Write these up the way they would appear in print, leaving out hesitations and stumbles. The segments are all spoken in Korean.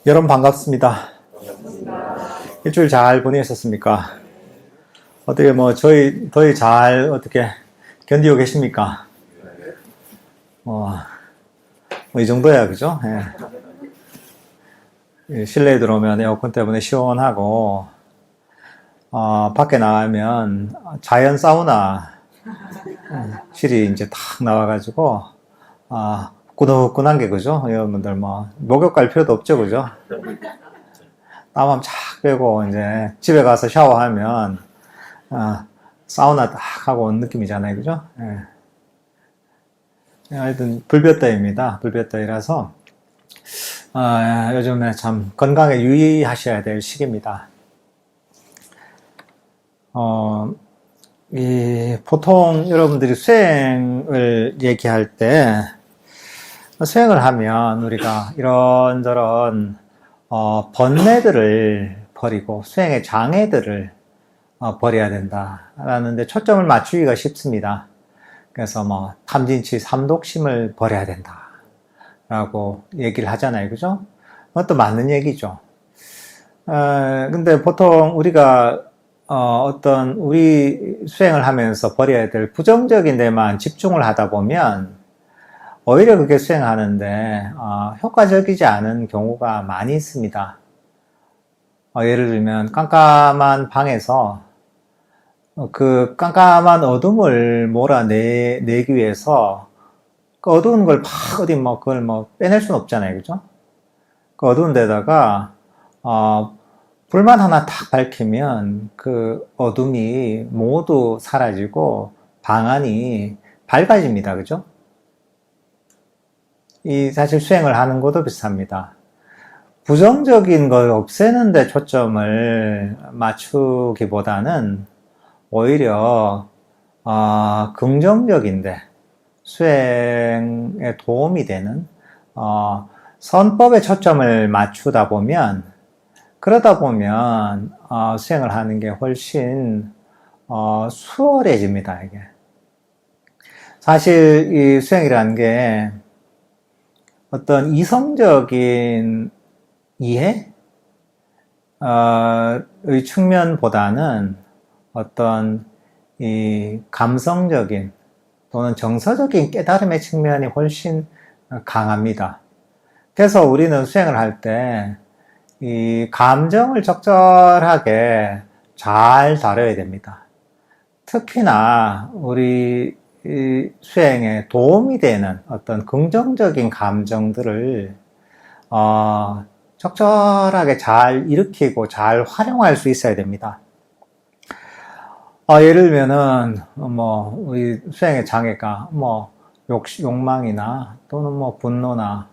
여러분 반갑습니다. 일주일 잘 보내셨습니까? 어떻게 더위 잘 어떻게 견디고 계십니까? 이 정도야, 그죠? 예. 실내에 들어오면 에어컨 때문에 시원하고, 밖에 나가면 자연 사우나 실이 이제 탁 나와가지고, 후끈후끈한 게, 그죠? 여러분들 목욕 갈 필요도 없죠, 그죠? 땀 쫙 빼고, 이제 집에 가서 샤워하면, 사우나 딱 하고 온 느낌이잖아요, 그죠? 예. 하여튼, 불볕더위입니다. 불볕더위라서, 요즘에 참 건강에 유의하셔야 될 시기입니다. 보통 여러분들이 수행을 얘기할 때, 수행을 하면 우리가 이런저런 번뇌들을 버리고 수행의 장애들을 버려야 된다라는 데 초점을 맞추기가 쉽습니다. 그래서 탐진치 삼독심을 버려야 된다라고 얘기를 하잖아요, 그죠? 그것도 맞는 얘기죠. 근데 보통 우리가 우리 수행을 하면서 버려야 될 부정적인 데만 집중을 하다 보면 오히려 그게 수행하는데 효과적이지 않은 경우가 많이 있습니다. 예를 들면 깜깜한 방에서 그 깜깜한 어둠을 몰아내기 위해서 그 어두운 걸 막 어디 그걸 빼낼 수는 없잖아요, 그죠? 그 어두운 데다가 불만 하나 탁 밝히면 그 어둠이 모두 사라지고 방 안이 밝아집니다, 그죠? 사실 수행을 하는 것도 비슷합니다. 부정적인 걸 없애는 데 초점을 맞추기보다는 오히려 긍정적인데 수행에 도움이 되는 선법에 초점을 맞추다 보면 그러다 보면 수행을 하는 게 훨씬 수월해집니다. 이게 사실 이 수행이라는 게 어떤 이성적인 이해? 의 측면보다는 어떤 이 감성적인 또는 정서적인 깨달음의 측면이 훨씬 강합니다. 그래서 우리는 수행을 할 때 이 감정을 적절하게 잘 다뤄야 됩니다. 특히나 우리 수행에 도움이 되는 어떤 긍정적인 감정들을 적절하게 잘 일으키고 잘 활용할 수 있어야 됩니다. 예를 들면은 우리 수행의 장애가 욕망이나 또는 분노나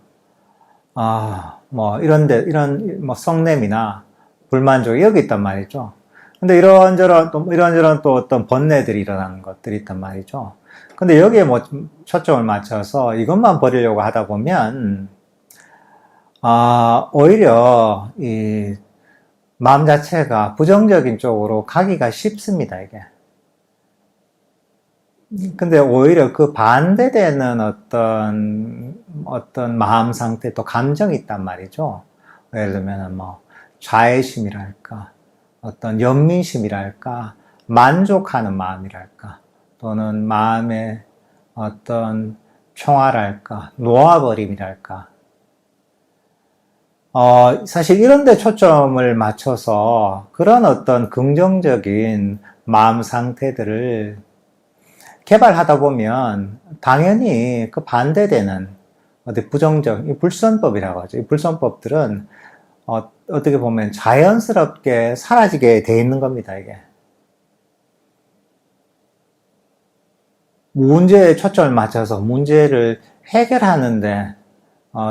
이런 성냄이나 불만족이 여기 있단 말이죠. 근데 이런저런 또 어떤 번뇌들이 일어나는 것들이 있단 말이죠. 근데 여기에 초점을 맞춰서 이것만 버리려고 하다 보면, 오히려 이 마음 자체가 부정적인 쪽으로 가기가 쉽습니다, 이게. 근데 오히려 그 반대되는 어떤 마음 상태 또 감정이 있단 말이죠. 예를 들면 자애심이랄까, 어떤 연민심이랄까, 만족하는 마음이랄까, 또는 마음의 어떤 평화랄까, 놓아버림이랄까. 사실 이런 데 초점을 맞춰서 그런 어떤 긍정적인 마음 상태들을 개발하다 보면 당연히 그 반대되는 부정적, 불선법이라고 하죠. 이 불선법들은 어떻게 보면 자연스럽게 사라지게 돼 있는 겁니다, 이게. 문제에 초점을 맞춰서 문제를 해결하는데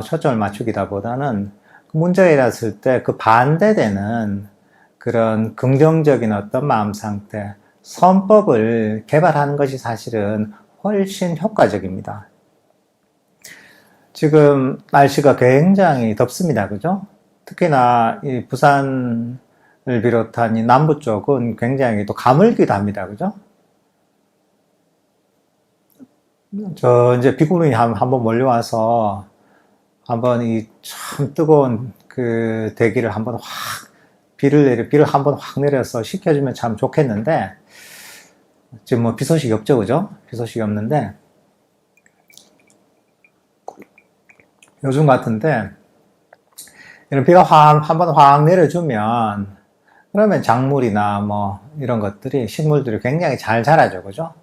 초점을 맞추기다 보다는 문제가 일어났을 때 그 반대되는 그런 긍정적인 어떤 마음 상태, 선법을 개발하는 것이 사실은 훨씬 효과적입니다. 지금 날씨가 굉장히 덥습니다, 그죠? 특히나 이 부산을 비롯한 이 남부 쪽은 굉장히 또 가물기도 합니다, 그죠? 이제 비구름이 한번 몰려와서 한번 이 참 뜨거운 그 대기를 한번 확, 비를 한번 확 내려서 식혀주면 참 좋겠는데, 지금 뭐 비 소식이 없죠, 그죠? 비 소식이 없는데, 요즘 같은데, 이런 비가 한번 확 내려주면, 그러면 작물이나 뭐, 이런 것들이, 식물들이 굉장히 잘 자라죠, 그죠?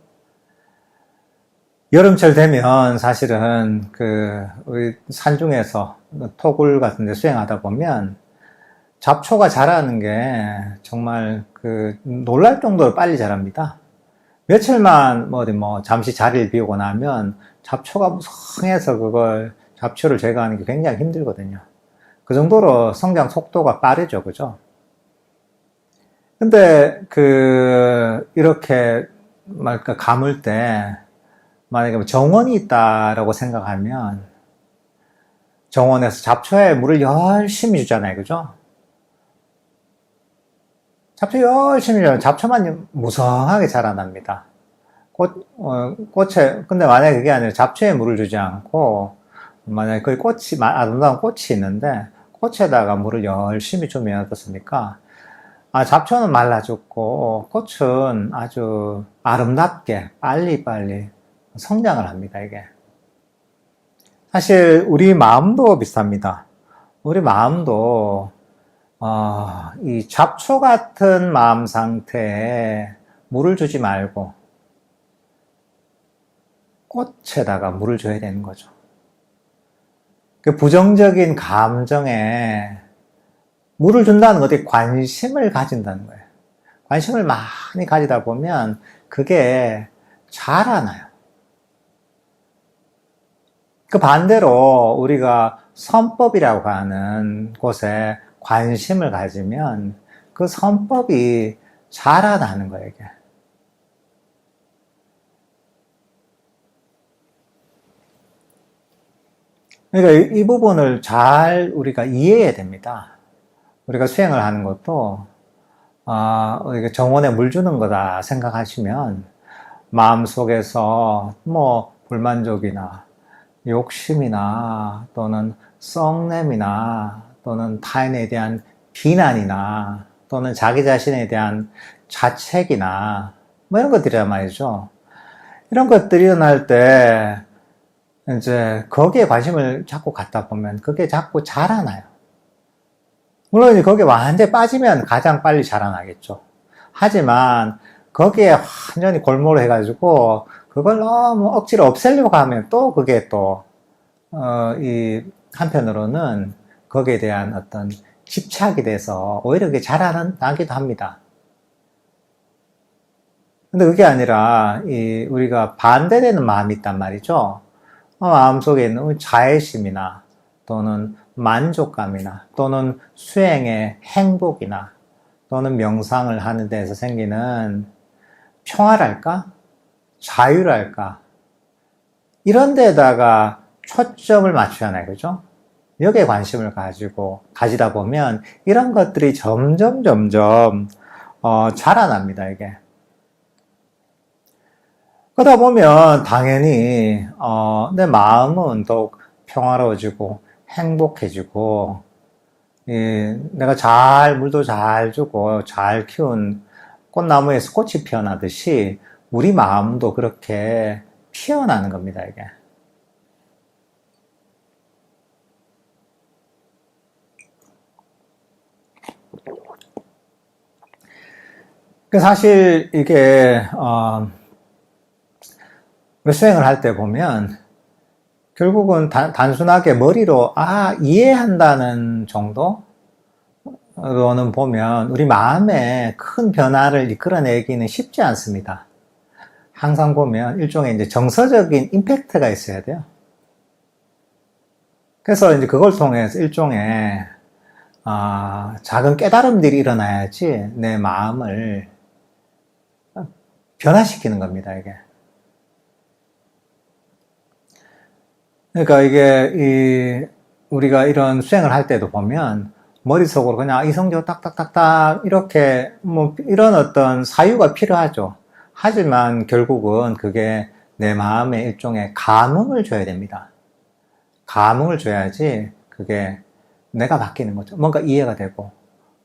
여름철 되면 사실은 우리 산중에서 토굴 같은 데 수행하다 보면 잡초가 자라는 게 정말 놀랄 정도로 빨리 자랍니다. 며칠만 잠시 자리를 비우고 나면 잡초가 무성해서 잡초를 제거하는 게 굉장히 힘들거든요. 그 정도로 성장 속도가 빠르죠, 그죠? 근데 이렇게 가물 때 만약에 정원이 있다라고 생각하면 정원에서 잡초에 물을 열심히 주잖아요, 그죠? 잡초 열심히 줘요. 잡초만 무성하게 자라납니다. 근데 만약에 그게 아니라 잡초에 물을 주지 않고 만약에 거기 아름다운 꽃이 있는데 꽃에다가 물을 열심히 주면 어떻습니까? 잡초는 말라 죽고 꽃은 아주 아름답게 빨리빨리 성장을 합니다, 이게. 사실, 우리 마음도 비슷합니다. 우리 마음도, 이 잡초 같은 마음 상태에 물을 주지 말고, 꽃에다가 물을 줘야 되는 거죠. 부정적인 감정에 물을 준다는 것이 관심을 가진다는 거예요. 관심을 많이 가지다 보면 그게 자라나요. 그 반대로 우리가 선법이라고 하는 곳에 관심을 가지면 그 선법이 자라나는 거예요, 이게. 그러니까 이 부분을 잘 우리가 이해해야 됩니다. 우리가 수행을 하는 것도, 정원에 물 주는 거다 생각하시면 마음속에서 불만족이나 욕심이나 또는 썩냄이나 또는 타인에 대한 비난이나 또는 자기 자신에 대한 자책이나 이런 것들이란 말이죠. 이런 것들이 일어날 때 이제 거기에 관심을 자꾸 갖다 보면 그게 자꾸 자라나요. 물론 이제 거기에 완전히 빠지면 가장 빨리 자라나겠죠. 하지만 거기에 완전히 골몰을 해가지고 그걸 너무 억지로 없애려고 하면 또 그게 한편으로는 거기에 대한 어떤 집착이 돼서 오히려 그게 자라나기도 합니다. 근데 그게 아니라, 우리가 반대되는 마음이 있단 말이죠. 마음속에 있는 자애심이나 또는 만족감이나 또는 수행의 행복이나 또는 명상을 하는 데에서 생기는 평화랄까? 자유랄까? 이런 데다가 초점을 맞추잖아요, 그죠? 여기에 관심을 가지다 보면 이런 것들이 점점 자라납니다, 이게. 그러다 보면 당연히 내 마음은 더욱 평화로워지고 행복해지고 내가 물도 잘 주고 잘 키운 꽃나무에서 꽃이 피어나듯이 우리 마음도 그렇게 피어나는 겁니다, 이게. 사실 이게 수행을 할 때 보면 결국은 단순하게 머리로 이해한다는 정도로는 보면 우리 마음에 큰 변화를 이끌어내기는 쉽지 않습니다. 항상 보면 일종의 이제 정서적인 임팩트가 있어야 돼요. 그래서 이제 그걸 통해서 일종의 작은 깨달음들이 일어나야지 내 마음을 변화시키는 겁니다, 이게. 그러니까 이게 우리가 이런 수행을 할 때도 보면 머릿속으로 그냥 이성적으로 딱딱딱딱 이렇게 이런 어떤 사유가 필요하죠. 하지만 결국은 그게 내 마음에 일종의 감흥을 줘야 됩니다. 감흥을 줘야지 그게 내가 바뀌는 거죠. 뭔가 이해가 되고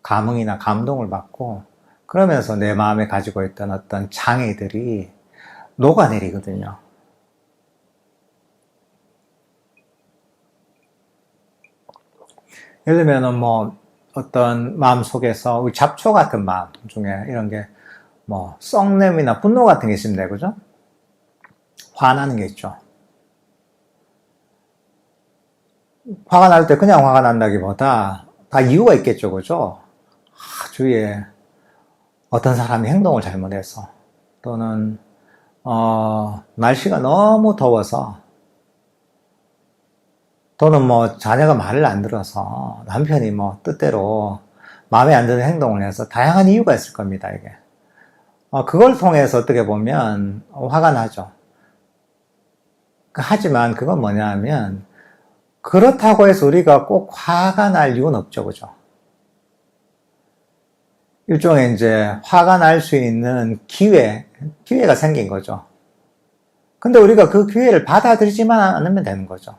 감흥이나 감동을 받고 그러면서 내 마음에 가지고 있던 어떤 장애들이 녹아내리거든요. 예를 들면은 뭐 어떤 마음 속에서 잡초 같은 마음 중에 이런 게 뭐 썩냄이나 분노 같은 게 있으면 되죠. 화나는 게 있죠. 화가 날 때 그냥 화가 난다기보다 다 이유가 있겠죠, 그죠? 주위에 어떤 사람이 행동을 잘못해서 또는 날씨가 너무 더워서 또는 뭐 자녀가 말을 안 들어서 남편이 뭐 뜻대로 마음에 안 드는 행동을 해서 다양한 이유가 있을 겁니다, 이게. 그걸 통해서 어떻게 보면 화가 나죠. 하지만 그건 뭐냐 하면 그렇다고 해서 우리가 꼭 화가 날 이유는 없죠, 그죠? 일종의 이제 화가 날 수 있는 기회가 생긴 거죠. 근데 우리가 그 기회를 받아들이지만 않으면 되는 거죠.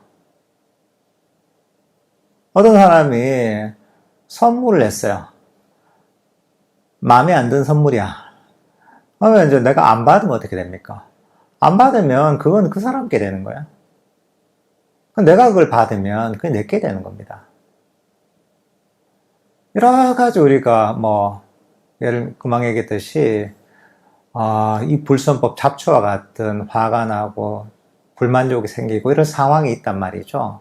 어떤 사람이 선물을 했어요. 마음에 안 드는 선물이야. 그러면 이제 내가 안 받으면 어떻게 됩니까? 안 받으면 그건 그 사람께 되는 거야. 내가 그걸 받으면 그게 내게 되는 겁니다. 여러 가지 우리가 예를 금방 얘기했듯이 이 불선법 잡초와 같은 화가 나고 불만족이 생기고 이런 상황이 있단 말이죠.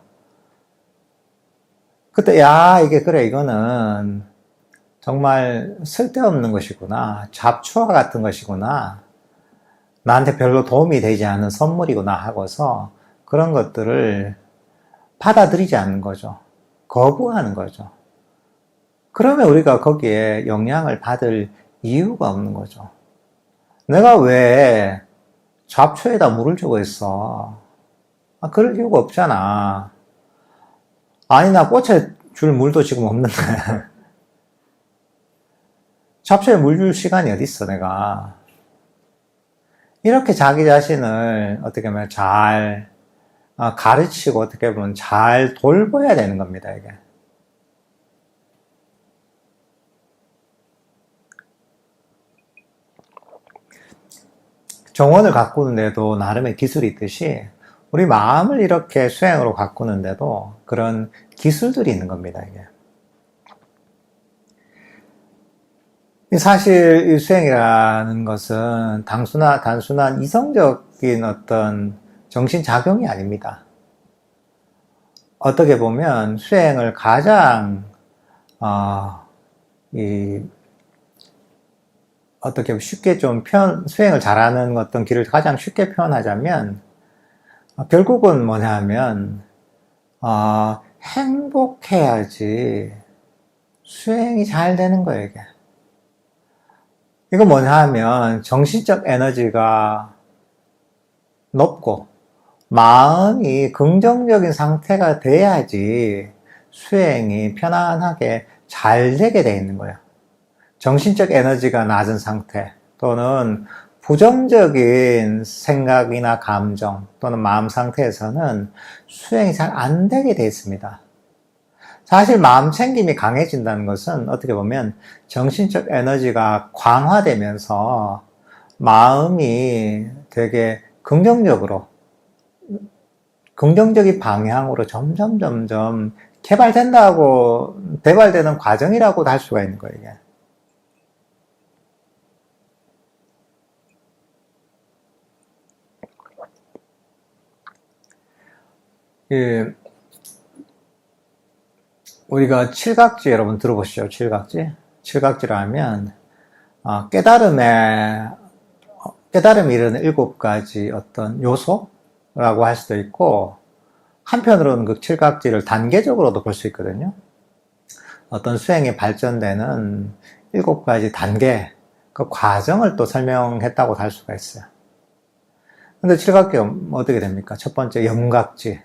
그때 이게 그래 이거는 정말 쓸데없는 것이구나. 잡초와 같은 것이구나. 나한테 별로 도움이 되지 않는 선물이구나 하고서 그런 것들을 받아들이지 않는 거죠. 거부하는 거죠. 그러면 우리가 거기에 영향을 받을 이유가 없는 거죠. 내가 왜 잡초에다 물을 주고 있어? 그럴 이유가 없잖아. 아니, 나 꽃에 줄 물도 지금 없는데. 잡초에 물 줄 시간이 어디 있어, 내가. 이렇게 자기 자신을 어떻게 보면 잘 가르치고 어떻게 보면 잘 돌봐야 되는 겁니다, 이게. 정원을 가꾸는데도 나름의 기술이 있듯이 우리 마음을 이렇게 수행으로 가꾸는데도 그런 기술들이 있는 겁니다, 이게. 사실 이 수행이라는 것은 단순한 이성적인 어떤 정신작용이 아닙니다. 어떻게 보면 수행을 가장 어떻게 쉽게 수행을 잘하는 어떤 길을 가장 쉽게 표현하자면 결국은 뭐냐 하면 행복해야지 수행이 잘 되는 거예요, 이게. 이거 뭐냐 하면 정신적 에너지가 높고 마음이 긍정적인 상태가 돼야지 수행이 편안하게 잘 되게 돼 있는 거예요. 정신적 에너지가 낮은 상태 또는 부정적인 생각이나 감정 또는 마음 상태에서는 수행이 잘 안 되게 돼 있습니다. 사실 마음 챙김이 강해진다는 것은 어떻게 보면 정신적 에너지가 강화되면서 마음이 되게 긍정적인 방향으로 점점 개발되는 과정이라고도 할 수가 있는 거예요, 이게. 우리가 칠각지 여러분 들어보시죠? 칠각지라 하면 깨달음이 이르는 7가지 어떤 요소라고 할 수도 있고 한편으로는 그 칠각지를 단계적으로도 볼 수 있거든요. 어떤 수행이 발전되는 7가지 단계 그 과정을 또 설명했다고 할 수가 있어요. 근데 칠각지 어떻게 됩니까? 첫 번째 염각지,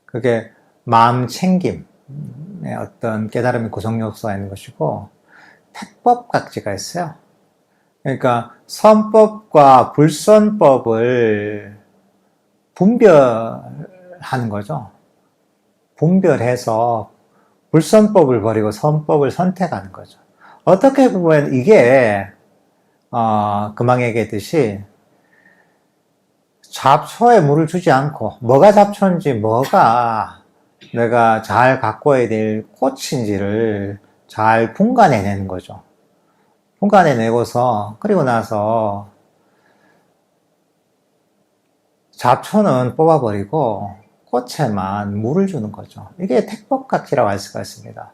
그게 마음 챙김의 어떤 깨달음의 구성 요소가 있는 것이고 택법각지가 있어요. 그러니까 선법과 불선법을 분별하는 거죠. 분별해서 불선법을 버리고 선법을 선택하는 거죠. 어떻게 보면 이게 금방 얘기했듯이 잡초에 물을 주지 않고 뭐가 잡초인지 뭐가 내가 잘 가꿔야 될 꽃인지를 잘 분간해내는 거죠. 분간해내고서 그리고 나서 잡초는 뽑아버리고 꽃에만 물을 주는 거죠. 이게 택법각지라고 할 수가 있습니다.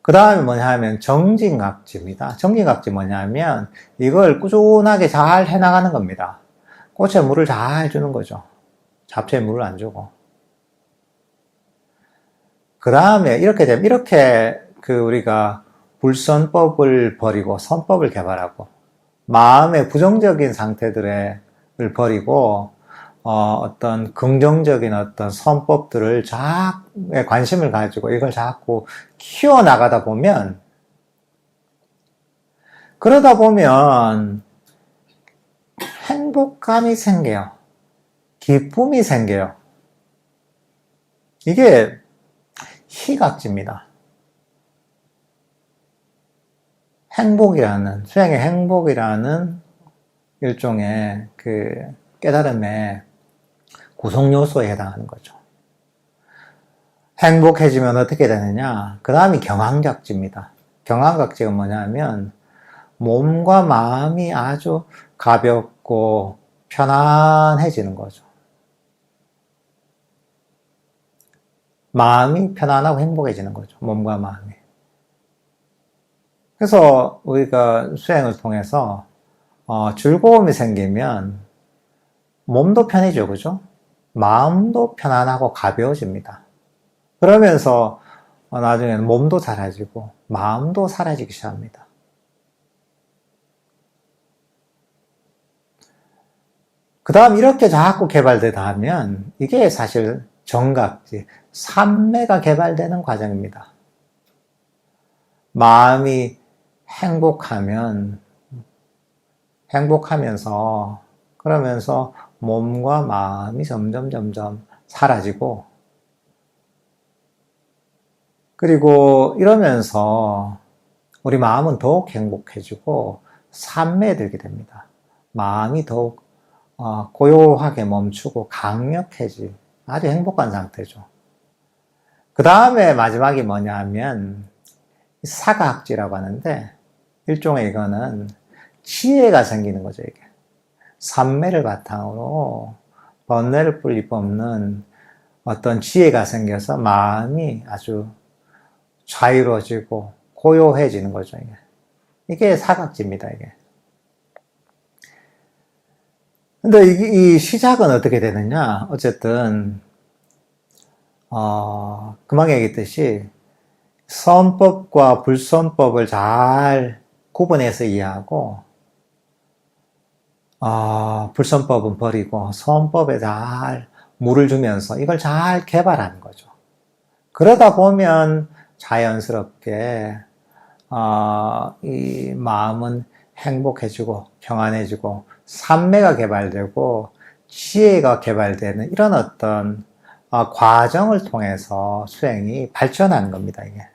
그 다음에 뭐냐 하면 정진각지입니다. 정진각지 뭐냐면 이걸 꾸준하게 잘 해나가는 겁니다. 꽃에 물을 잘 주는 거죠. 잡초에 물을 안 주고. 그 다음에 이렇게 되면 이렇게 우리가 불선법을 버리고 선법을 개발하고 마음의 부정적인 상태들을 버리고 어떤 긍정적인 어떤 선법들을 관심을 가지고 이걸 자꾸 키워나가다 보면, 그러다 보면 행복감이 생겨요. 기쁨이 생겨요. 이게 희각지입니다. 수행의 행복이라는 일종의 깨달음의 구성 요소에 해당하는 거죠. 행복해지면 어떻게 되느냐? 그 다음이 경항각지입니다. 경항각지가 뭐냐면 몸과 마음이 아주 가볍고 편안해지는 거죠. 마음이 편안하고 행복해지는 거죠. 몸과 마음이. 그래서 우리가 수행을 통해서 즐거움이 생기면 몸도 편해져, 그죠? 마음도 편안하고 가벼워집니다. 그러면서 나중에는 몸도 사라지고 마음도 사라지기 시작합니다. 그 다음 이렇게 자꾸 개발되다 하면 이게 사실 정각지, 삼매가 개발되는 과정입니다. 마음이 행복하면서 그러면서 몸과 마음이 점점 사라지고, 그리고 이러면서 우리 마음은 더욱 행복해지고 삼매에 들게 됩니다. 마음이 더욱 고요하게 멈추고 강력해지, 아주 행복한 상태죠. 그 다음에 마지막이 뭐냐 하면 사각지라고 하는데, 일종의 이거는 지혜가 생기는 거죠, 이게. 삼매를 바탕으로 번뇌를 뽑는 어떤 지혜가 생겨서 마음이 아주 자유로워지고 고요해지는 거죠, 이게 사각지입니다, 이게. 근데 이 시작은 어떻게 되느냐? 어쨌든, 금방 얘기했듯이 선법과 불선법을 잘 구분해서 이해하고, 불선법은 버리고 선법에 잘 물을 주면서 이걸 잘 개발하는 거죠. 그러다 보면 자연스럽게 이 마음은 행복해지고 평안해지고 삼매가 개발되고 지혜가 개발되는 이런 어떤 과정을 통해서 수행이 발전하는 겁니다, 이게.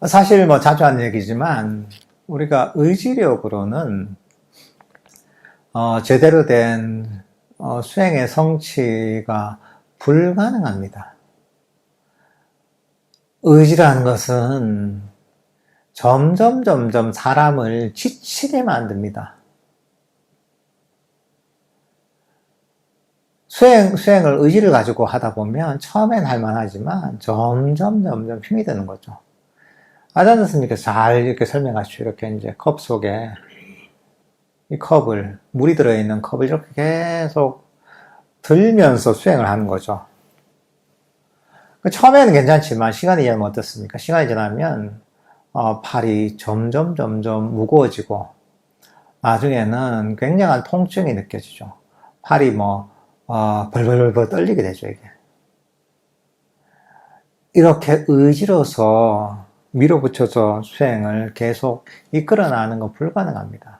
사실 자주 하는 얘기지만 우리가 의지력으로는 제대로 된 수행의 성취가 불가능합니다. 의지라는 것은 점점 사람을 지치게 만듭니다. 수행을 의지를 가지고 하다 보면 처음엔 할만하지만 점점 힘이 드는 거죠. 아자는 스님께서 잘 이렇게 설명하시죠. 이렇게 이제 컵 속에 이 물이 들어있는 컵을 이렇게 계속 들면서 수행을 하는 거죠. 처음에는 괜찮지만 시간이 지나면 어떻습니까? 시간이 지나면 팔이 점점 무거워지고 나중에는 굉장한 통증이 느껴지죠. 팔이 벌벌 떨리게 되죠, 이게. 이렇게 의지로서 밀어붙여서 수행을 계속 이끌어 나가는 건 불가능합니다.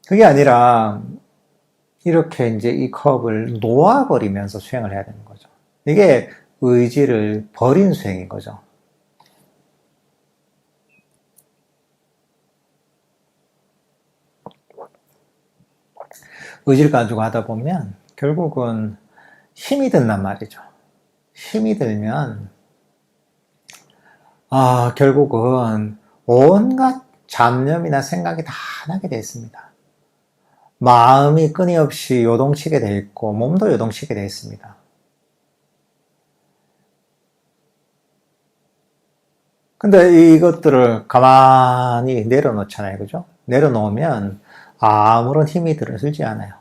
그게 아니라 이렇게 이제 이 컵을 놓아버리면서 수행을 해야 되는 거죠. 이게 의지를 버린 수행인 거죠. 의지를 가지고 하다 보면 결국은 힘이 든단 말이죠. 힘이 들면 결국은 온갖 잡념이나 생각이 다 나게 되어 있습니다. 마음이 끊임없이 요동치게 되어 있고 몸도 요동치게 되어 있습니다. 근데 이것들을 가만히 내려놓잖아요. 그죠? 내려놓으면 아무런 힘이 들어들지 않아요.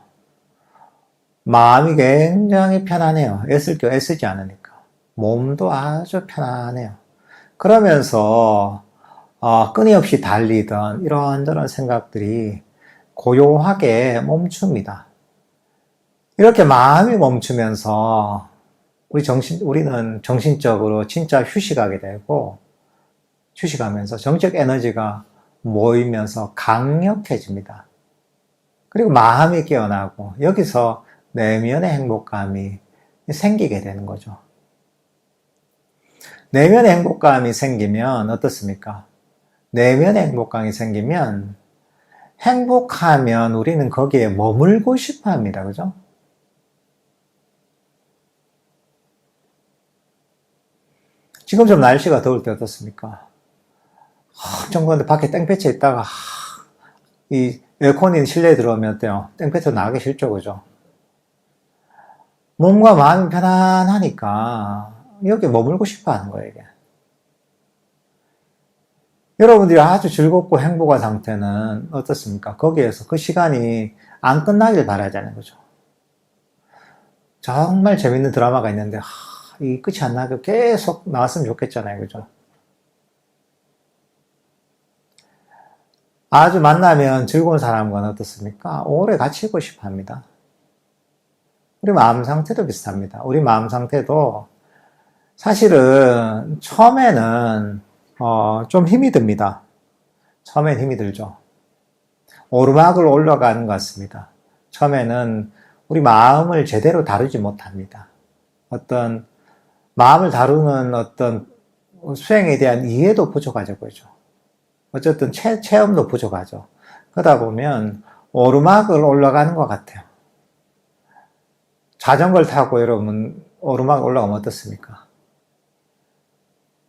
마음이 굉장히 편안해요. 애쓰지 않으니까. 몸도 아주 편안해요. 그러면서 끊임없이 달리던 이런저런 생각들이 고요하게 멈춥니다. 이렇게 마음이 멈추면서 우리는 정신적으로 진짜 휴식하게 되고, 휴식하면서 정적 에너지가 모이면서 강력해집니다. 그리고 마음이 깨어나고 여기서 내면의 행복감이 생기게 되는 거죠. 내면의 행복감이 생기면 어떻습니까? 내면의 행복감이 생기면 행복하면 우리는 거기에 머물고 싶어 합니다. 그죠? 지금 좀 날씨가 더울 때 어떻습니까? 엄청 더운데 밖에 땡볕에 있다가 이 에어컨이 실내에 들어오면 어때요? 땡볕에 나가기 싫죠. 그죠? 몸과 마음이 편안하니까 여기 머물고 싶어 하는 거예요. 이게. 여러분들이 아주 즐겁고 행복한 상태는 어떻습니까? 거기에서 그 시간이 안 끝나길 바라잖아요. 그죠? 정말 재밌는 드라마가 있는데 이 끝이 안 나게 계속 나왔으면 좋겠잖아요. 그죠? 아주 만나면 즐거운 사람과는 어떻습니까? 오래 같이 있고 싶어 합니다. 우리 마음 상태도 비슷합니다. 우리 마음 상태도 사실은 처음에는 좀 힘이 듭니다. 처음엔 힘이 들죠. 오르막을 올라가는 것 같습니다. 처음에는 우리 마음을 제대로 다루지 못합니다. 어떤 마음을 다루는 어떤 수행에 대한 이해도 부족하죠. 그죠? 어쨌든 체험도 부족하죠. 그러다 보면 오르막을 올라가는 것 같아요. 자전거를 타고 여러분 오르막 올라가면 어떻습니까?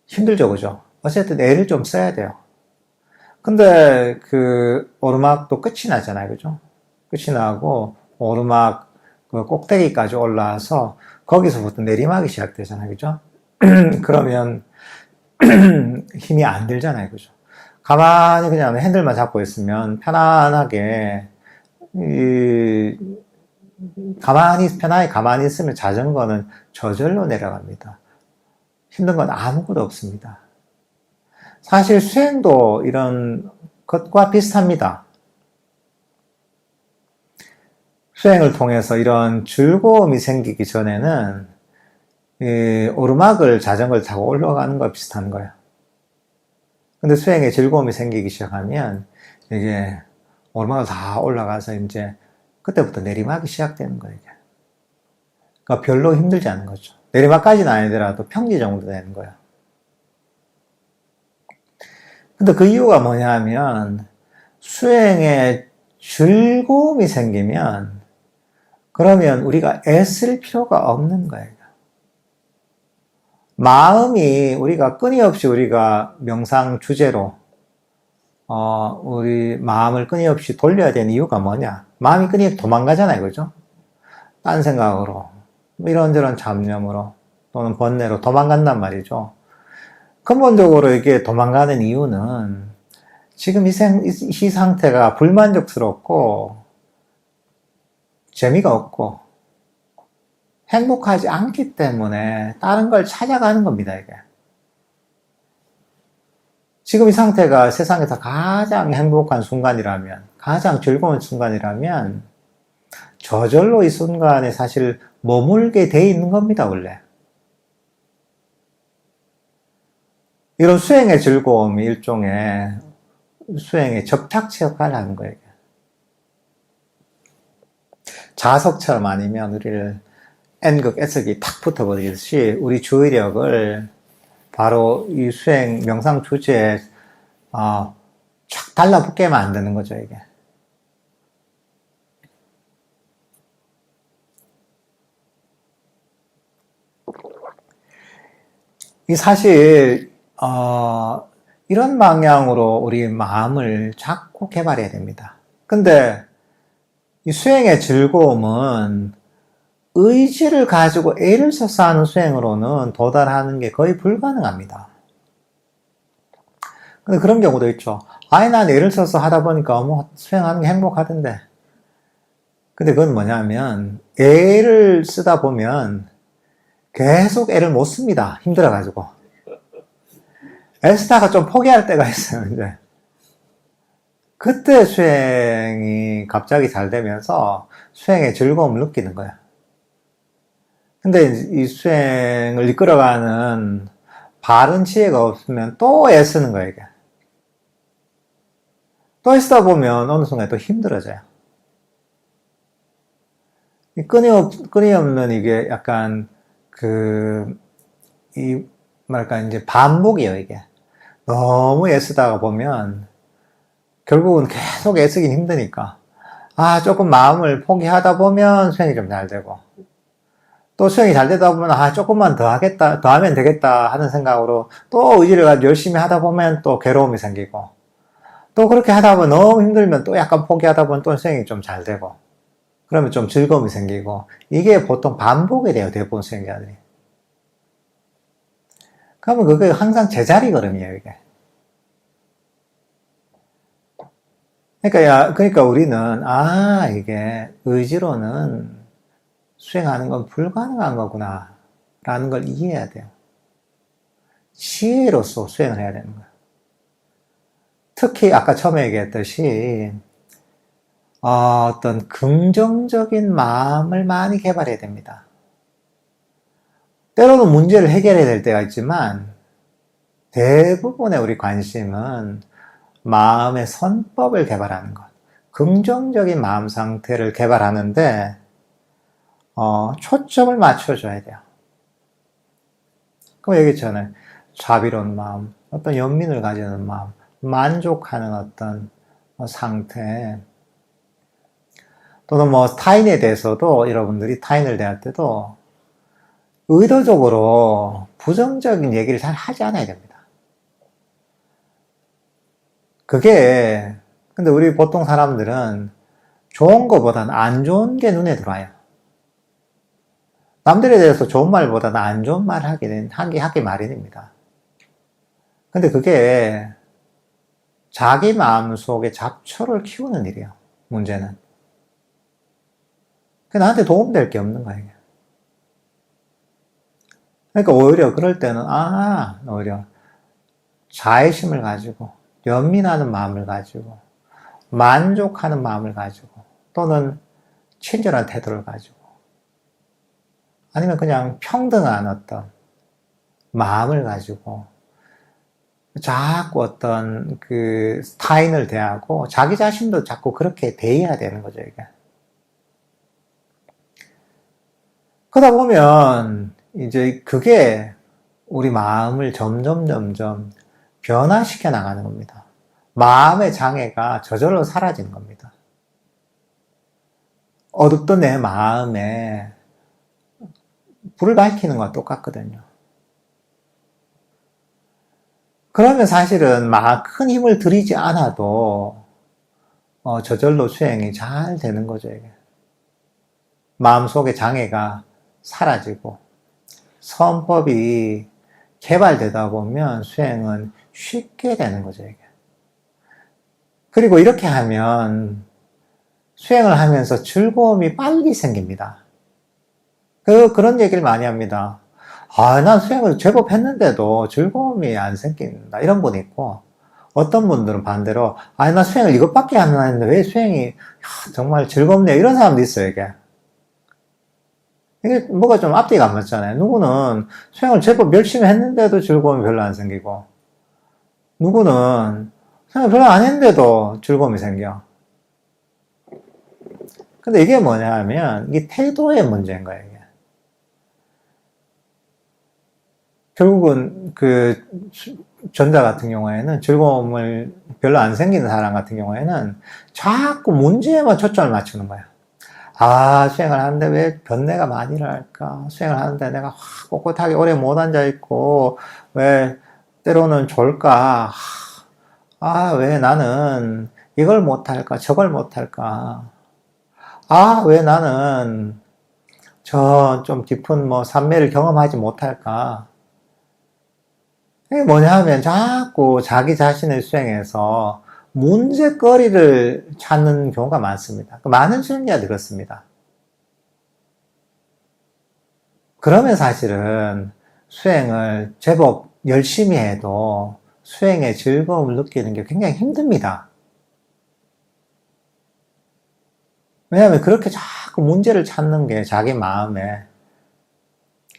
힘들죠, 그죠? 어쨌든 애를 좀 써야 돼요. 근데 그 오르막도 끝이 나잖아요, 그죠? 끝이 나고 오르막 그 꼭대기까지 올라와서 거기서부터 내리막이 시작되잖아요, 그죠? 그러면 힘이 안 들잖아요, 그죠? 가만히 그냥 핸들만 잡고 있으면 편안하게 편하게 가만히 있으면 자전거는 저절로 내려갑니다. 힘든 건 아무것도 없습니다. 사실 수행도 이런 것과 비슷합니다. 수행을 통해서 이런 즐거움이 생기기 전에는 오르막을 자전거를 타고 올라가는 것과 비슷한 거예요. 근데 수행에 즐거움이 생기기 시작하면 이게 오르막을 다 올라가서 이제 그때부터 내리막이 시작되는 거예요. 그러니까 별로 힘들지 않은 거죠. 내리막까지는 아니더라도 평지 정도 되는 거예요. 근데 그 이유가 뭐냐면 수행에 즐거움이 생기면 그러면 우리가 애쓸 필요가 없는 거예요. 마음이 우리가 명상 주제로 우리 마음을 끊임없이 돌려야 되는 이유가 뭐냐? 마음이 끊임없이 도망가잖아요, 그죠? 딴 생각으로, 이런저런 잡념으로, 또는 번뇌로 도망간단 말이죠. 근본적으로 이게 도망가는 이유는 지금 이 상태가 불만족스럽고, 재미가 없고, 행복하지 않기 때문에 다른 걸 찾아가는 겁니다, 이게. 지금 이 상태가 세상에서 가장 행복한 순간이라면, 가장 즐거운 순간이라면, 저절로 이 순간에 사실 머물게 돼 있는 겁니다, 원래. 이런 수행의 즐거움이 일종의 수행의 접착제 역할을 하는 거예요. 자석처럼 아니면 우리를 N극 S극이 탁 붙어버리듯이 우리 주의력을 바로 이 수행 명상 주제에 쫙 달라붙게 만드는 거죠, 이게. 이 사실 이런 방향으로 우리 마음을 자꾸 개발해야 됩니다. 근데 이 수행의 즐거움은 의지를 가지고 애를 써서 하는 수행으로는 도달하는 게 거의 불가능합니다. 근데 그런 경우도 있죠. 아니, 난 애를 써서 하다 보니까 수행하는 게 행복하던데. 근데 그건 뭐냐면, 애를 쓰다 보면 계속 애를 못 씁니다. 힘들어가지고. 애쓰다가 좀 포기할 때가 있어요, 이제. 그때 수행이 갑자기 잘 되면서 수행의 즐거움을 느끼는 거야. 근데 이 수행을 이끌어가는 바른 지혜가 없으면 또 애쓰는 거야, 이게. 또 애쓰다 보면 어느 순간 또 힘들어져요. 이 끊임없는 이게 약간 이제 반복이에요, 이게. 너무 애쓰다가 보면 결국은 계속 애쓰긴 힘드니까. 조금 마음을 포기하다 보면 수행이 좀 잘 되고. 또 수행이 잘 되다 보면 조금만 더 하면 되겠다 하는 생각으로 또 의지를 가지고 열심히 하다 보면 또 괴로움이 생기고, 또 그렇게 하다 보면 너무 힘들면 또 약간 포기하다 보면 또 수행이 좀 잘 되고, 그러면 좀 즐거움이 생기고, 이게 보통 반복이 돼요, 대부분 수행자들이. 그러면 그게 항상 제자리 걸음이에요, 이게. 그러니까 우리는 이게 의지로는 수행하는 건 불가능한 거구나 라는 걸 이해해야 돼요. 지혜로서 수행을 해야 되는 거예요. 특히 아까 처음에 얘기했듯이 어떤 긍정적인 마음을 많이 개발해야 됩니다. 때로는 문제를 해결해야 될 때가 있지만 대부분의 우리 관심은 마음의 선법을 개발하는 것, 긍정적인 마음 상태를 개발하는데 초점을 맞춰줘야 돼요. 그럼 얘기했잖아요. 자비로운 마음, 어떤 연민을 가지는 마음, 만족하는 어떤 상태, 또는 타인에 대해서도 여러분들이 타인을 대할 때도 의도적으로 부정적인 얘기를 잘 하지 않아야 됩니다. 근데 우리 보통 사람들은 좋은 것보다는 안 좋은 게 눈에 들어와요. 남들에 대해서 좋은 말보다는 안 좋은 말 하기 마련입니다. 근데 그게 자기 마음 속에 잡초를 키우는 일이에요, 문제는. 나한테 도움될 게 없는 거예요. 그러니까 오히려 그럴 때는, 오히려 자애심을 가지고, 연민하는 마음을 가지고, 만족하는 마음을 가지고, 또는 친절한 태도를 가지고, 아니면 그냥 평등한 어떤 마음을 가지고, 자꾸 어떤 타인을 대하고, 자기 자신도 자꾸 그렇게 대해야 되는 거죠, 이게. 그러다 보면, 이제 그게 우리 마음을 점점 변화시켜 나가는 겁니다. 마음의 장애가 저절로 사라지는 겁니다. 어둡던 내 마음에 불을 밝히는 것과 똑같거든요. 그러면 사실은 큰 힘을 들이지 않아도 저절로 수행이 잘 되는 거죠, 이게. 마음속의 장애가 사라지고 선법이 개발되다 보면 수행은 쉽게 되는 거죠, 이게. 그리고 이렇게 하면 수행을 하면서 즐거움이 빨리 생깁니다. 그런 얘기를 많이 합니다. 난 수행을 제법 했는데도 즐거움이 안 생긴다. 이런 분이 있고, 어떤 분들은 반대로, 나 수행을 이것밖에 안 했는데 왜 수행이 정말 즐겁네. 이런 사람도 있어요, 이게. 이게 뭐가 좀 앞뒤가 안 맞잖아요. 누구는 수행을 제법 열심히 했는데도 즐거움이 별로 안 생기고, 누구는 수행을 별로 안 했는데도 즐거움이 생겨. 근데 이게 뭐냐 하면, 이게 태도의 문제인 거예요, 이게. 결국은 그 전자 같은 경우에는 즐거움을 별로 안 생기는 사람 같은 경우에는 자꾸 문제에만 초점을 맞추는 거야. 아, 수행을 하는데 왜 변내가 많이 일어날까? 수행을 하는데 내가 꼿꼿하게 오래 못 앉아있고, 왜 때로는 졸까? 아, 왜 나는 이걸 못할까? 저걸 못할까? 아, 왜 나는 저 좀 깊은 뭐 산매를 경험하지 못할까? 이게 뭐냐 하면 자꾸 자기 자신의 수행에서 문제거리를 찾는 경우가 많습니다. 많은 수행자들이 그렇습니다. 그러면 사실은 수행을 제법 열심히 해도 수행의 즐거움을 느끼는 게 굉장히 힘듭니다. 왜냐하면 그렇게 자꾸 문제를 찾는 게 자기 마음에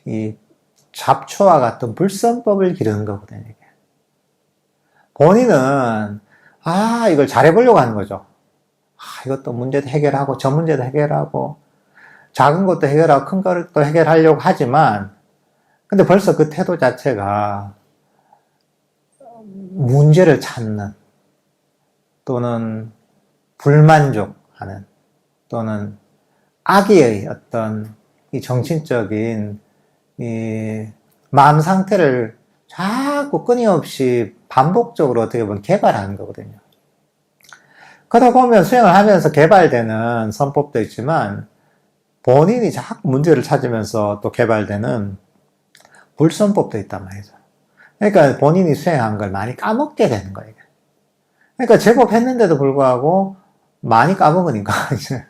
이 잡초와 같은 불선법을 기르는 거거든요. 이게. 본인은 이걸 잘해보려고 하는 거죠. 이것도 문제도 해결하고 저 문제도 해결하고 작은 것도 해결하고 큰 것도 해결하려고 하지만 근데 벌써 그 태도 자체가 문제를 찾는 또는 불만족하는 또는 악의의 어떤 이 정신적인 이 마음 상태를 자꾸 끊임없이 반복적으로 어떻게 보면 개발하는 거거든요. 그러다 보면 수행을 하면서 개발되는 선법도 있지만 본인이 자꾸 문제를 찾으면서 또 개발되는 불선법도 있단 말이죠. 그러니까 본인이 수행한 걸 많이 까먹게 되는 거예요. 그러니까 제법 했는데도 불구하고 많이 까먹으니까 이제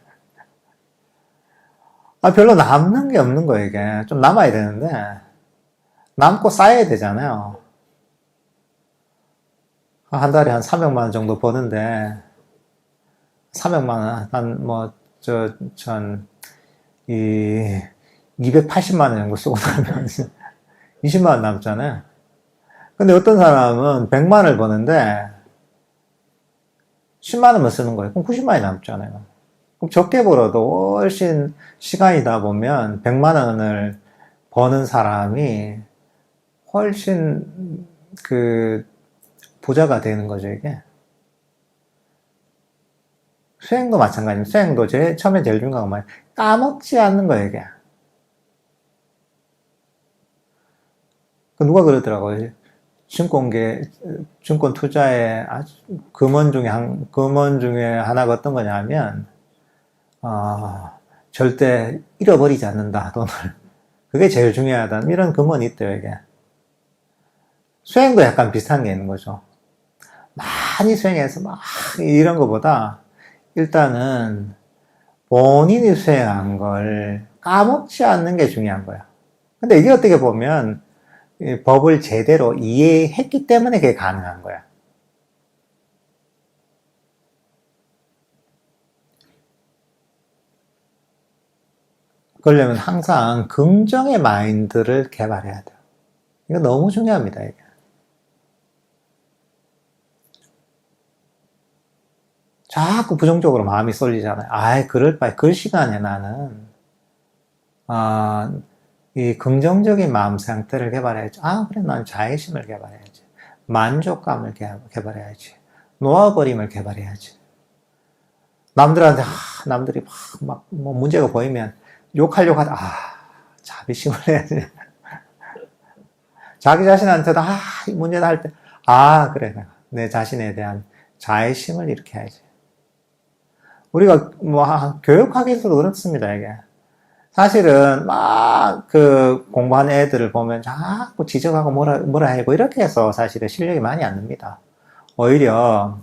별로 남는 게 없는 거예요, 이게. 좀 남아야 되는데 남고 쌓여야 되잖아요. 한 달에 한 300만 원 정도 버는데 300만 원, 한 이 280만 원 정도 쓰고 나면 20만 원 남잖아요. 근데 어떤 사람은 100만 원을 버는데 10만 원만 쓰는 거예요. 그럼 90만 원이 남잖아요. 그럼 적게 벌어도 훨씬 시간이다 보면 100만 원을 버는 사람이 훨씬 그 부자가 되는 거죠, 이게. 수행도 마찬가지입니다. 수행도 처음에 제일 중요한 건 뭐예요? 까먹지 않는 거예요, 이게. 누가 그러더라고요. 증권 투자의 아주 금원 중에 하나가 어떤 거냐면, 절대 잃어버리지 않는다, 돈을. 그게 제일 중요하다. 이런 금원이 있대요, 이게. 수행도 약간 비슷한 게 있는 거죠. 많이 수행해서 막 이런 것보다 일단은 본인이 수행한 걸 까먹지 않는 게 중요한 거야. 근데 이게 어떻게 보면 법을 제대로 이해했기 때문에 그게 가능한 거야. 그러려면 항상 긍정의 마인드를 개발해야 돼요. 이거 너무 중요합니다, 이게. 자꾸 부정적으로 마음이 쏠리잖아요. 그럴 바에 그 시간에 나는 이 긍정적인 마음 상태를 개발해야지. 그래, 난 자애심을 개발해야지. 만족감을 개발해야지. 놓아버림을 개발해야지. 남들이 뭐 문제가 보이면 욕하려고 하다, 자비심을 해야지. 자기 자신한테도, 이 문제다 할 때, 그래, 내 자신에 대한 자애심을 일으켜야지. 우리가 교육학에서도 그렇습니다, 이게. 사실은 공부하는 애들을 보면 자꾸 지적하고 뭐라 하고 이렇게 해서 사실은 실력이 많이 안 납니다. 오히려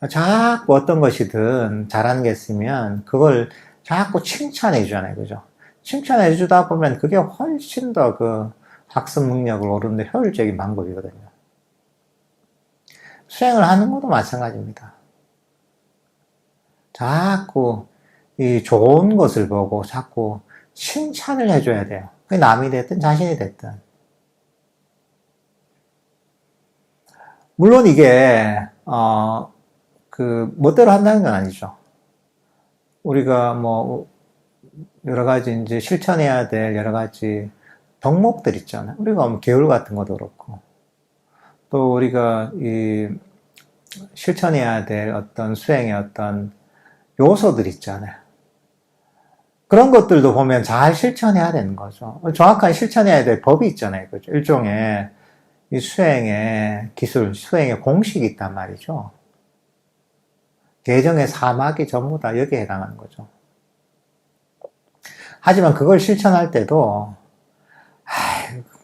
자꾸 어떤 것이든 잘하는 게 있으면 그걸 자꾸 칭찬해 주잖아요, 그죠? 칭찬해 주다 보면 그게 훨씬 더 그 학습 능력을 오르는 데 효율적인 방법이거든요. 수행을 하는 것도 마찬가지입니다. 자꾸 이 좋은 것을 보고 자꾸 칭찬을 해줘야 돼요. 그게 남이 됐든 자신이 됐든. 물론 이게 멋대로 한다는 건 아니죠. 우리가 뭐 여러 가지 이제 실천해야 될 여러 가지 덕목들 있잖아요. 우리가 뭐 계율 같은 것도 그렇고, 또 우리가 이 실천해야 될 어떤 수행의 어떤 요소들 있잖아요. 그런 것들도 보면 잘 실천해야 되는 거죠. 정확한 실천해야 될 법이 있잖아요. 그죠? 일종의 이 수행의 기술, 수행의 공식이 있단 말이죠. 개정의 사막이 전부 다 여기에 해당하는 거죠. 하지만 그걸 실천할 때도,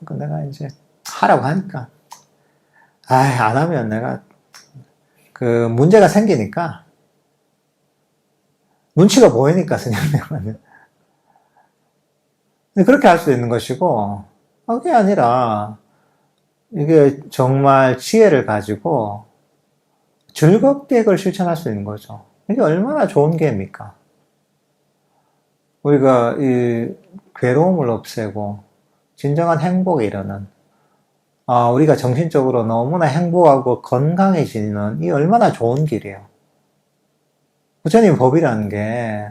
내가 이제 하라고 하니까, 안 하면 내가 그 문제가 생기니까, 눈치가 보이니까 스님은. 그렇게 할 수 있는 것이고, 그게 아니라, 이게 정말 지혜를 가지고 즐겁게 그걸 실천할 수 있는 거죠. 이게 얼마나 좋은 기회입니까? 우리가 이 괴로움을 없애고 진정한 행복에 이르는, 우리가 정신적으로 너무나 행복하고 건강해지는 이 얼마나 좋은 길이에요. 부처님 법이라는 게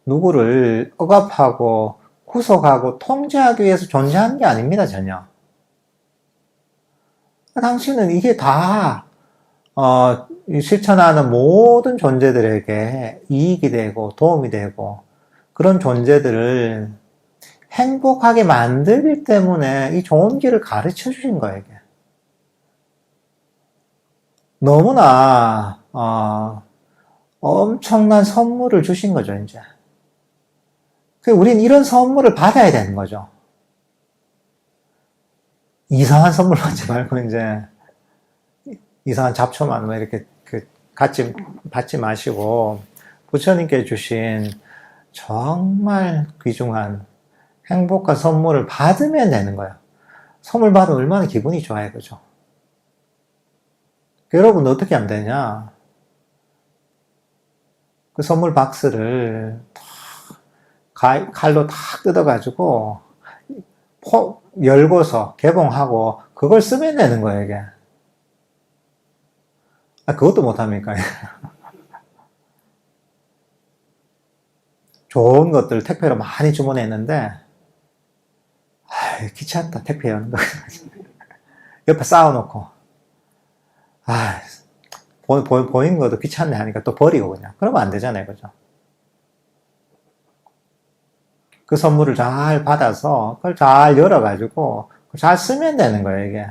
누구를 억압하고 구속하고 통제하기 위해서 존재하는 게 아닙니다, 전혀. 당신은 이게 다 실천하는 모든 존재들에게 이익이 되고 도움이 되고 그런 존재들을 행복하게 만들기 때문에 이 좋은 길을 가르쳐 주신 거예요. 이게. 너무나 엄청난 선물을 주신 거죠, 이제. 우린 이런 선물을 받아야 되는 거죠. 이상한 선물 받지 말고 이제 이상한 잡초만 이렇게 받지 마시고 부처님께 주신 정말 귀중한 행복한 선물을 받으면 되는 거예요. 선물 받으면 얼마나 기분이 좋아요, 그죠? 여러분 어떻게 하면 되냐? 그 선물 박스를 칼로 탁 뜯어가지고 열고서 개봉하고 그걸 쓰면 되는 거예요, 이게. 그것도 못합니까? 좋은 것들 택배로 많이 주문했는데 귀찮다, 택배 여는 거. 옆에 쌓아놓고 보이는 것도 귀찮네 하니까 또 버리고 그냥. 그러면 안 되잖아요, 그죠? 그 선물을 잘 받아서 그걸 잘 열어가지고 잘 쓰면 되는 거예요, 이게.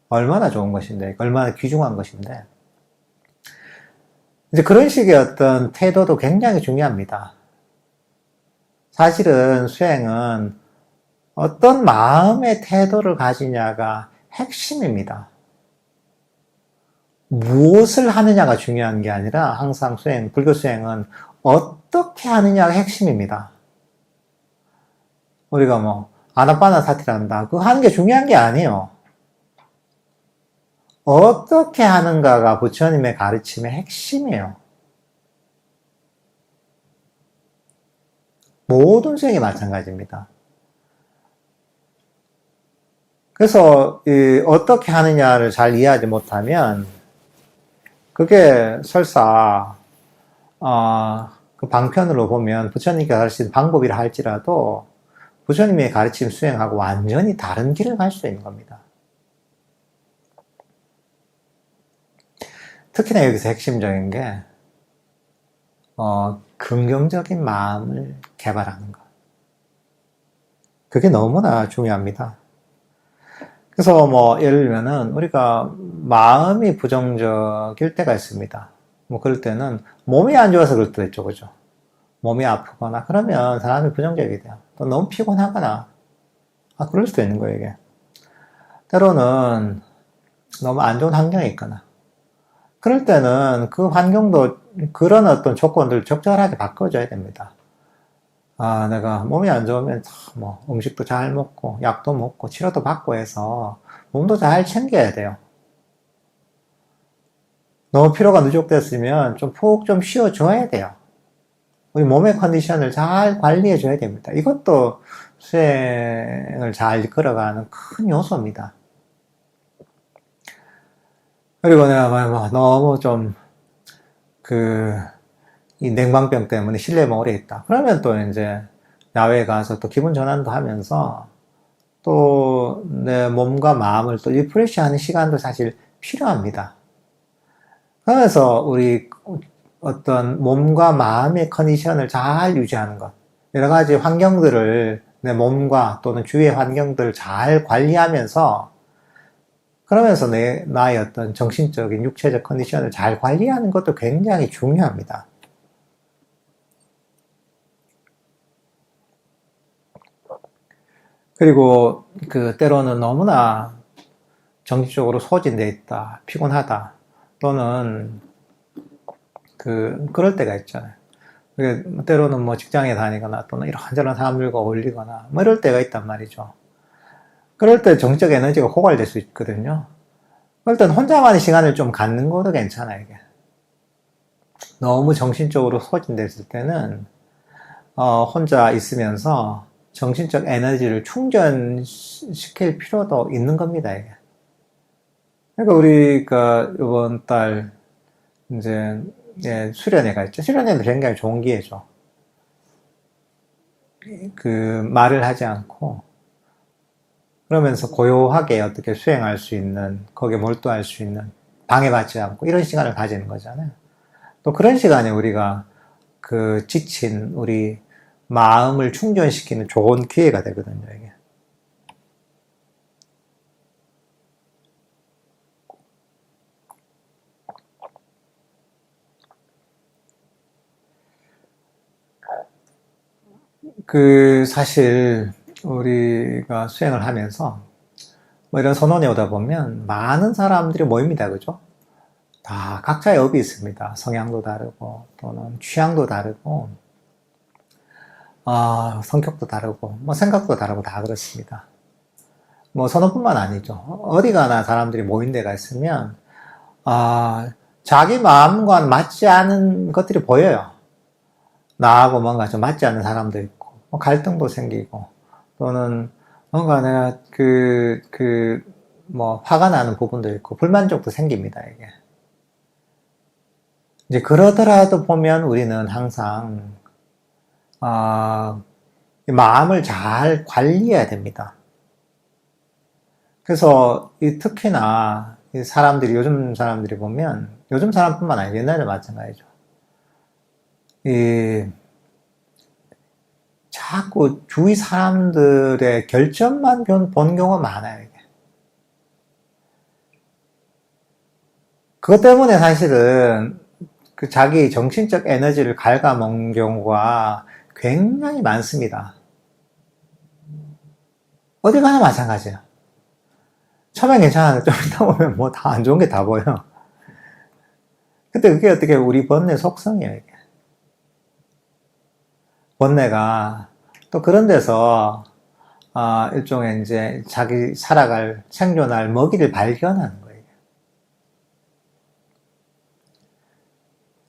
얼마나 좋은 것인데, 얼마나 귀중한 것인데. 이제 그런 식의 어떤 태도도 굉장히 중요합니다. 사실은 수행은 어떤 마음의 태도를 가지냐가 핵심입니다. 무엇을 하느냐가 중요한 게 아니라 항상 불교 수행은 어떻게 하느냐가 핵심입니다. 우리가 뭐 아나파나사티를 한다. 그거 하는 게 중요한 게 아니에요. 어떻게 하는가가 부처님의 가르침의 핵심이에요. 모든 수행이 마찬가지입니다. 그래서 어떻게 하느냐를 잘 이해하지 못하면 그게 설사 그 방편으로 보면 부처님께 가르친 방법이라 할지라도 부처님의 가르침 수행하고 완전히 다른 길을 갈 수 있는 겁니다. 특히나 여기서 핵심적인 게 긍정적인 마음을 개발하는 것. 그게 너무나 중요합니다. 그래서 뭐 예를 들면은 우리가 마음이 부정적일 때가 있습니다. 뭐 그럴 때는 몸이 안 좋아서 그럴 때도 있죠, 그죠? 몸이 아프거나 그러면 사람이 부정적이 돼요. 또 너무 피곤하거나 그럴 수도 있는 거예요, 이게. 때로는 너무 안 좋은 환경에 있거나 그럴 때는 그 환경도 그런 어떤 조건들 적절하게 바꿔줘야 됩니다. 내가 몸이 안 좋으면 뭐 음식도 잘 먹고 약도 먹고 치료도 받고 해서 몸도 잘 챙겨야 돼요. 너무 피로가 누적됐으면 좀 푹 좀 쉬어줘야 돼요. 우리 몸의 컨디션을 잘 관리해줘야 됩니다. 이것도 수행을 잘 이끌어가는 큰 요소입니다. 그리고 내가 너무 좀 이 냉방병 때문에 실내에 오래 있다. 그러면 또 이제 야외에 가서 또 기분 전환도 하면서 또 내 몸과 마음을 또 리프레시 하는 시간도 사실 필요합니다. 그래서 우리 어떤 몸과 마음의 컨디션을 잘 유지하는 것, 여러 가지 환경들을 내 몸과 또는 주위의 환경들을 잘 관리하면서 그러면서 나의 어떤 정신적인 육체적 컨디션을 잘 관리하는 것도 굉장히 중요합니다. 그리고 때로는 너무나 정신적으로 소진되어 있다, 피곤하다, 또는 그럴 때가 있잖아요. 때로는 뭐 직장에 다니거나 또는 이런저런 사람들과 어울리거나 뭐 이럴 때가 있단 말이죠. 그럴 때 정적 에너지가 고갈될 수 있거든요. 그럴 땐 혼자만의 시간을 좀 갖는 것도 괜찮아요, 이게. 너무 정신적으로 소진됐을 때는, 혼자 있으면서 정신적 에너지를 충전시킬 필요도 있는 겁니다, 이게. 그러니까 우리가 이번 달, 이제, 수련회가 있죠. 수련회는 굉장히 좋은 기회죠. 말을 하지 않고, 그러면서 고요하게 어떻게 수행할 수 있는, 거기에 몰두할 수 있는, 방해받지 않고 이런 시간을 가지는 거잖아요. 또 그런 시간에 우리가 지친 우리 마음을 충전시키는 좋은 기회가 되거든요, 이게. 사실, 우리가 수행을 하면서, 뭐 이런 선원에 오다 보면 많은 사람들이 모입니다, 그죠? 다 각자의 업이 있습니다. 성향도 다르고, 또는 취향도 다르고, 성격도 다르고, 뭐 생각도 다르고 다 그렇습니다. 뭐 선원뿐만 아니죠. 어디 가나 사람들이 모인 데가 있으면, 자기 마음과 맞지 않은 것들이 보여요. 나하고 뭔가 좀 맞지 않는 사람도 있고, 뭐 갈등도 생기고, 또는 뭔가 내가 뭐 화가 나는 부분도 있고, 불만족도 생깁니다, 이게. 이제 그러더라도 보면 우리는 항상, 마음을 잘 관리해야 됩니다. 그래서 특히나 요즘 사람들이 보면, 요즘 사람뿐만 아니라 옛날에 마찬가지죠. 자꾸 주위 사람들의 결점만 본 경우가 많아요, 이게. 그것 때문에 사실은 자기 정신적 에너지를 갉아먹는 경우가 굉장히 많습니다. 어디 가나 마찬가지예요. 처음엔 괜찮았는데 좀 있다 보면 뭐 다 안 좋은 게 다 보여. 근데 그게 어떻게 우리 번뇌 속성이에요, 이게. 번뇌가 또 그런 데서 일종의 이제 자기 살아갈 생존할 먹이를 발견하는 거예요.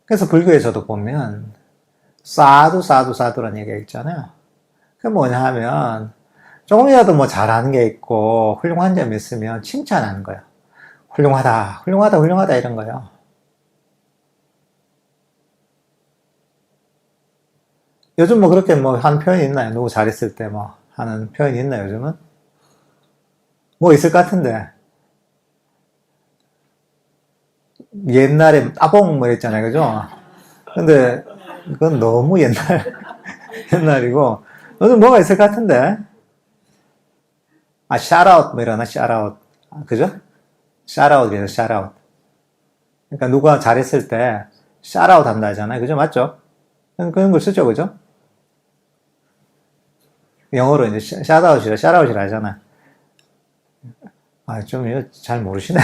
그래서 불교에서도 보면 사두라는 얘기가 있잖아요. 그게 뭐냐 하면 조금이라도 뭐 잘하는 게 있고 훌륭한 점이 있으면 칭찬하는 거예요. 훌륭하다, 훌륭하다, 훌륭하다 이런 거예요. 요즘 뭐 그렇게 뭐 한 표현이 있나요? 누구 잘했을 때 뭐 하는 표현이 있나요, 요즘은? 뭐 있을 것 같은데. 옛날에 따봉 뭐 있잖아요, 그죠? 근데 그건 너무 옛날이고, 요즘 뭐가 있을 것 같은데? 샤라웃 뭐 이러나, 샤라웃. 그죠? 샤라웃이에요, 샤라웃. 그러니까 누가 잘했을 때 샤라웃 한다 하잖아요, 그죠? 맞죠? 그런 걸 쓰죠, 그죠? 영어로 이제 샤라웃이라 하잖아. 좀 잘 모르시네.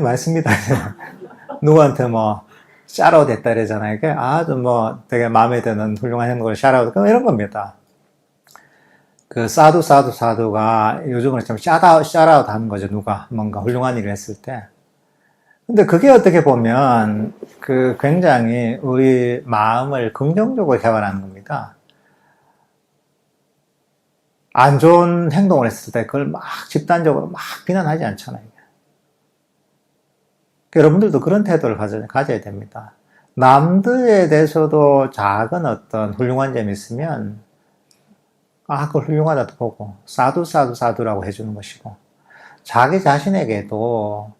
많습니다. 누구한테 뭐 샤라웃 했다 이러잖아요. 아주 뭐 되게 마음에 드는 훌륭한 행동을 샤라웃, 이런 겁니다. 사두가 요즘은 좀 샤라웃 하는 거죠. 누가 뭔가 훌륭한 일을 했을 때. 근데 그게 어떻게 보면 굉장히 우리 마음을 긍정적으로 개발하는 겁니다. 안 좋은 행동을 했을 때 그걸 막 집단적으로 막 비난하지 않잖아요. 여러분들도 그런 태도를 가져야 됩니다. 남들에 대해서도 작은 어떤 훌륭한 점이 있으면, 그걸 훌륭하다도 보고, 사두라고 해주는 것이고, 자기 자신에게도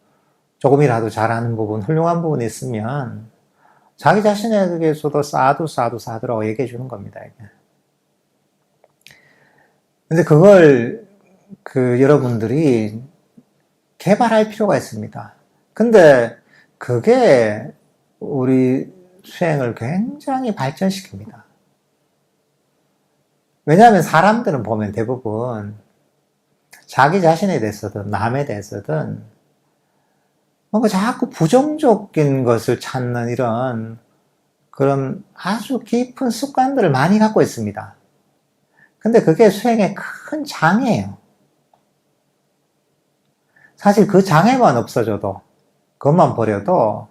조금이라도 잘하는 부분, 훌륭한 부분이 있으면, 자기 자신에게서도 사두라고 얘기해 주는 겁니다, 이게. 근데 그걸, 여러분들이 개발할 필요가 있습니다. 근데 그게 우리 수행을 굉장히 발전시킵니다. 왜냐하면 사람들은 보면 대부분 자기 자신에 대해서든 남에 대해서든 뭔가 자꾸 부정적인 것을 찾는 이런 그런 아주 깊은 습관들을 많이 갖고 있습니다. 근데 그게 수행의 큰 장애예요. 사실 그 장애만 없어져도, 그것만 버려도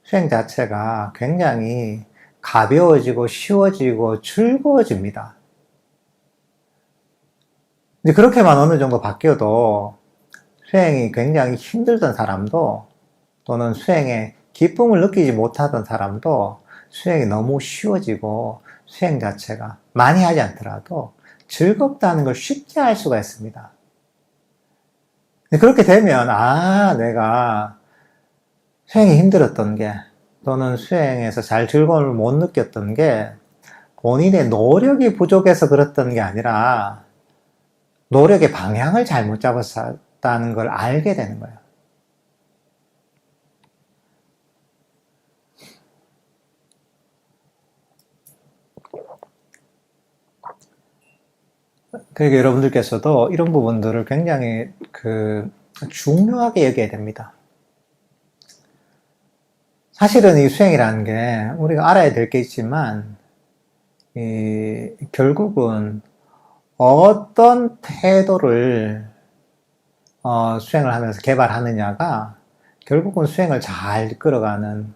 수행 자체가 굉장히 가벼워지고 쉬워지고 즐거워집니다. 이제 그렇게만 어느 정도 바뀌어도 수행이 굉장히 힘들던 사람도 또는 수행에 기쁨을 느끼지 못하던 사람도 수행이 너무 쉬워지고 수행 자체가 많이 하지 않더라도 즐겁다는 걸 쉽게 알 수가 있습니다. 그렇게 되면 내가 수행이 힘들었던 게 또는 수행에서 잘 즐거움을 못 느꼈던 게 본인의 노력이 부족해서 그랬던 게 아니라 노력의 방향을 잘못 잡았다는 걸 알게 되는 거예요. 그러니까 여러분들께서도 이런 부분들을 굉장히 중요하게 여겨야 됩니다. 사실은 이 수행이라는 게 우리가 알아야 될 게 있지만 결국은 어떤 태도를 수행을 하면서 개발하느냐가 결국은 수행을 잘 이끌어가는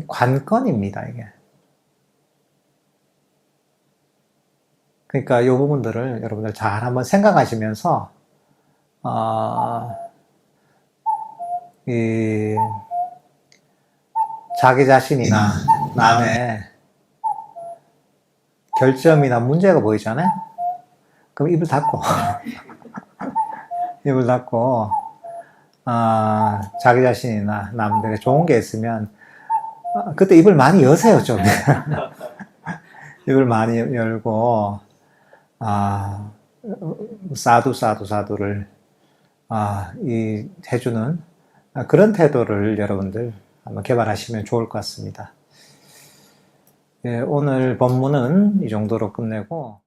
관건입니다, 이게. 그러니까 이 부분들을 여러분들 잘 한번 생각하시면서 자기 자신이나 남의 결점이나 문제가 보이잖아요? 그럼 입을 닫고 입을 닫고 자기 자신이나 남들에게 좋은 게 있으면 그때 입을 많이 여세요, 좀. 입을 많이 열고 사두를 해주는 그런 태도를 여러분들 한번 개발하시면 좋을 것 같습니다. 예, 오늘 법문은 이 정도로 끝내고